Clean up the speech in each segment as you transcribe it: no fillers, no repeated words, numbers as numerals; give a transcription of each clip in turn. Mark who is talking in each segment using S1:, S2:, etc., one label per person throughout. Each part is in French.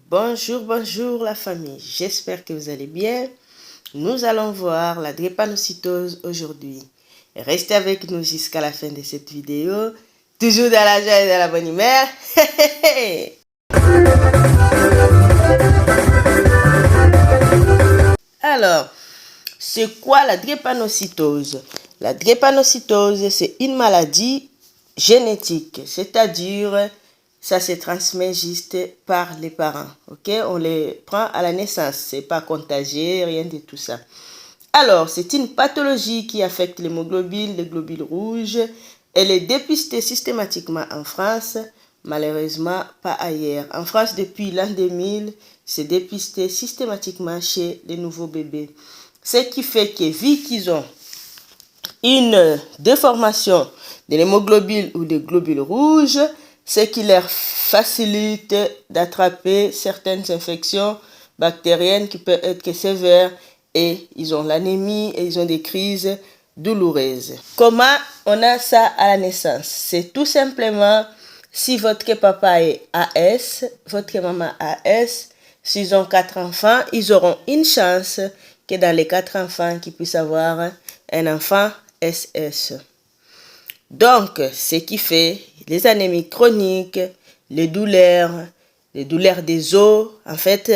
S1: Bonjour la famille, j'espère que vous allez bien. Nous allons voir la drépanocytose aujourd'hui. Restez avec nous jusqu'à la fin de cette vidéo. Toujours dans la joie et dans la bonne humeur. Alors, c'est quoi la drépanocytose? La drépanocytose, c'est une maladie génétique, c'est-à-dire ça se transmet juste par les parents. Ok, on les prend à la naissance, c'est pas contagieux, rien de tout ça. Alors, c'est une pathologie qui affecte l'hémoglobine, les globules rouges. Elle est dépistée systématiquement en France, malheureusement pas ailleurs. En France, depuis l'an 2000, c'est dépisté systématiquement chez les nouveaux bébés. Ce qui fait que, vu qu'ils ont une déformation de l'hémoglobine ou des globules rouges, ce qui leur facilite d'attraper certaines infections bactériennes qui peuvent être sévères, et ils ont l'anémie et ils ont des crises douloureuses. Comment on a ça à la naissance? C'est tout simplement si votre papa est AS, votre maman AS, s'ils ont 4 enfants, ils auront une chance que dans les 4 enfants qu'ils puissent avoir un enfant SS. Donc, ce qui fait les anémies chroniques, les douleurs des os. En fait,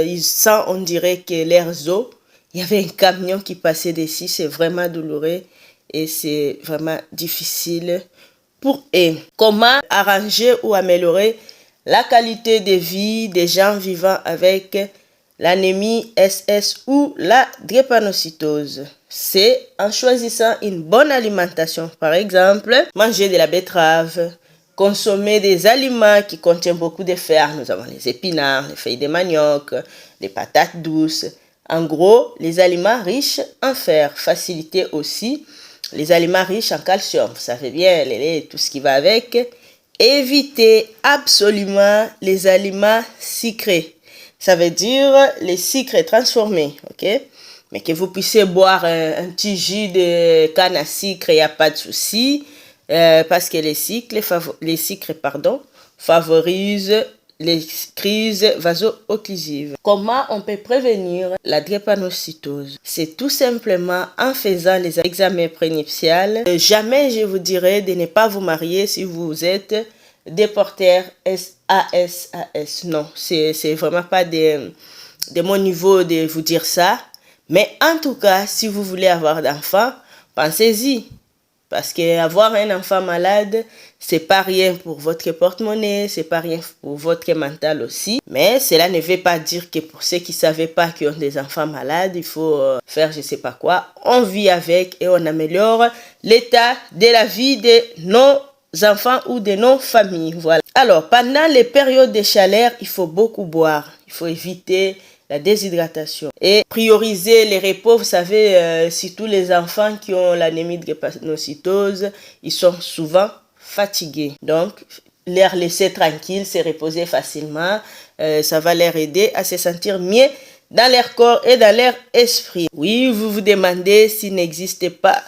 S1: ils sentent, on dirait que leurs os, il y avait un camion qui passait dessus, c'est vraiment douloureux et c'est vraiment difficile pour eux. Comment arranger ou améliorer la qualité de vie des gens vivant avec l'anémie SS ou la drépanocytose? C'est en choisissant une bonne alimentation. Par exemple, manger de la betterave, consommer des aliments qui contiennent beaucoup de fer. Nous avons les épinards, les feuilles de manioc, les patates douces. En gros, les aliments riches en fer. Faciliter aussi les aliments riches en calcium. Vous savez bien, les laits, tout ce qui va avec. Éviter absolument les aliments sucrés. Ça veut dire les sucres transformés, ok? Mais que vous puissiez boire un petit jus de canne à sucre, il n'y a pas de souci. Parce que les sucres favorisent les crises vaso-occlusives. Comment on peut prévenir la drépanocytose? C'est tout simplement en faisant les examens prénuptiaux. Jamais je vous dirais de ne pas vous marier si vous êtes des porteurs SAS. Non, c'est vraiment pas de mon niveau de vous dire ça. Mais en tout cas, si vous voulez avoir d'enfants, pensez-y. Parce qu'avoir un enfant malade, c'est pas rien pour votre porte-monnaie, c'est pas rien pour votre mental aussi. Mais cela ne veut pas dire que pour ceux qui ne savaient pas qu'ils ont des enfants malades, il faut faire je sais pas quoi. On vit avec et on améliore l'état de la vie de nos enfants ou de nos familles. Voilà. Alors, pendant les périodes de chaleur, il faut beaucoup boire. Il faut éviter la déshydratation et prioriser les repos. Vous savez, surtout les enfants qui ont l'anémie de drépanocytose, ils sont souvent fatigués. Donc, les laisser tranquilles, se reposer facilement, ça va leur aider à se sentir mieux dans leur corps et dans leur esprit. Oui, vous vous demandez s'il n'existe pas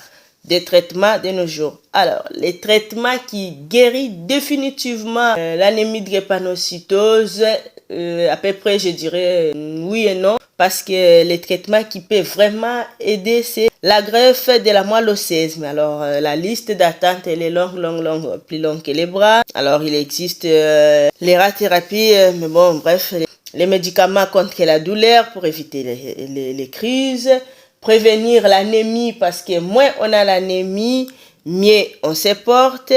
S1: de traitements de nos jours. Alors, les traitements qui guérissent définitivement l'anémie de drépanocytose, à peu près, je dirais oui et non, parce que les traitements qui peuvent vraiment aider, c'est la greffe de la moelle osseuse. Mais alors, la liste d'attente, elle est longue, plus longue que les bras. Alors, il existe l'hérathérapie, mais bon, bref, les médicaments contre la douleur pour éviter les crises. Prévenir l'anémie, parce que moins on a l'anémie, mieux on se porte.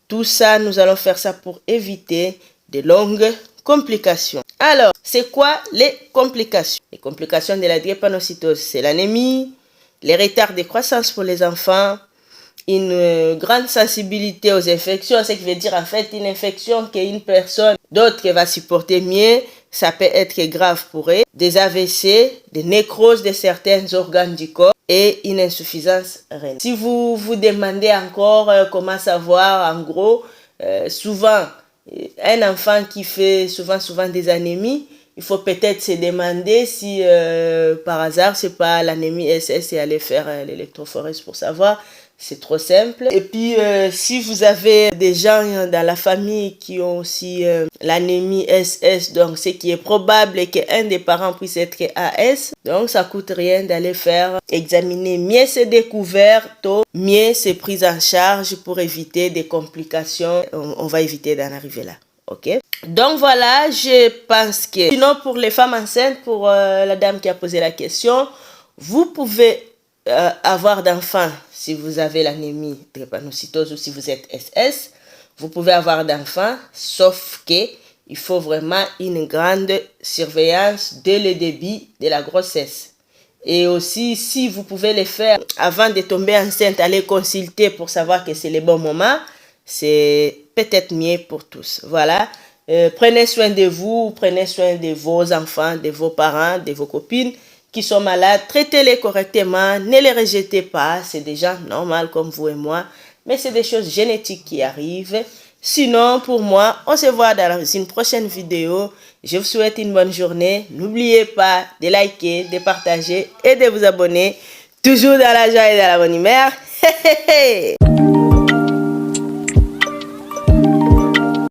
S1: Tout ça, nous allons faire ça pour éviter de longues complications. Alors, c'est quoi les complications? Les complications de la drépanocytose, c'est l'anémie, les retards de croissance pour les enfants, une grande sensibilité aux infections, ce qui veut dire en fait une infection qu'une personne d'autre va supporter mieux, ça peut être grave pour eux, des AVC, des nécroses de certains organes du corps et une insuffisance rénale. Si vous vous demandez encore comment savoir, en gros, souvent, un enfant qui fait souvent des anémies, il faut peut-être se demander si par hasard c'est pas l'anémie SS et aller faire l'électrophorèse pour savoir C'est trop simple. Et puis, si vous avez des gens dans la famille qui ont aussi l'anémie SS, donc ce qui est probable qu'un des parents puisse être AS, donc ça coûte rien d'aller faire examiner mieux ces découvertes, mieux ces prises en charge pour éviter des complications. On va éviter d'en arriver là. Ok? Donc voilà, je pense que sinon pour les femmes enceintes, pour la dame qui a posé la question, vous pouvez avoir d'enfants si vous avez l'anémie drépanocytose ou si vous êtes SS. Vous pouvez avoir d'enfants, sauf que il faut vraiment une grande surveillance dès le début de la grossesse. Et aussi, si vous pouvez le faire avant de tomber enceinte, allez consulter pour savoir que c'est le bon moment. C'est peut-être mieux pour tous. Voilà. Prenez soin de vous, prenez soin de vos enfants, de vos parents, de vos copines qui sont malades. Traitez-les correctement, ne les rejetez pas. C'est des gens normaux comme vous et moi. Mais c'est des choses génétiques qui arrivent. Sinon, pour moi, on se voit dans une prochaine vidéo. Je vous souhaite une bonne journée. N'oubliez pas de liker, de partager et de vous abonner. Toujours dans la joie et dans la bonne humeur.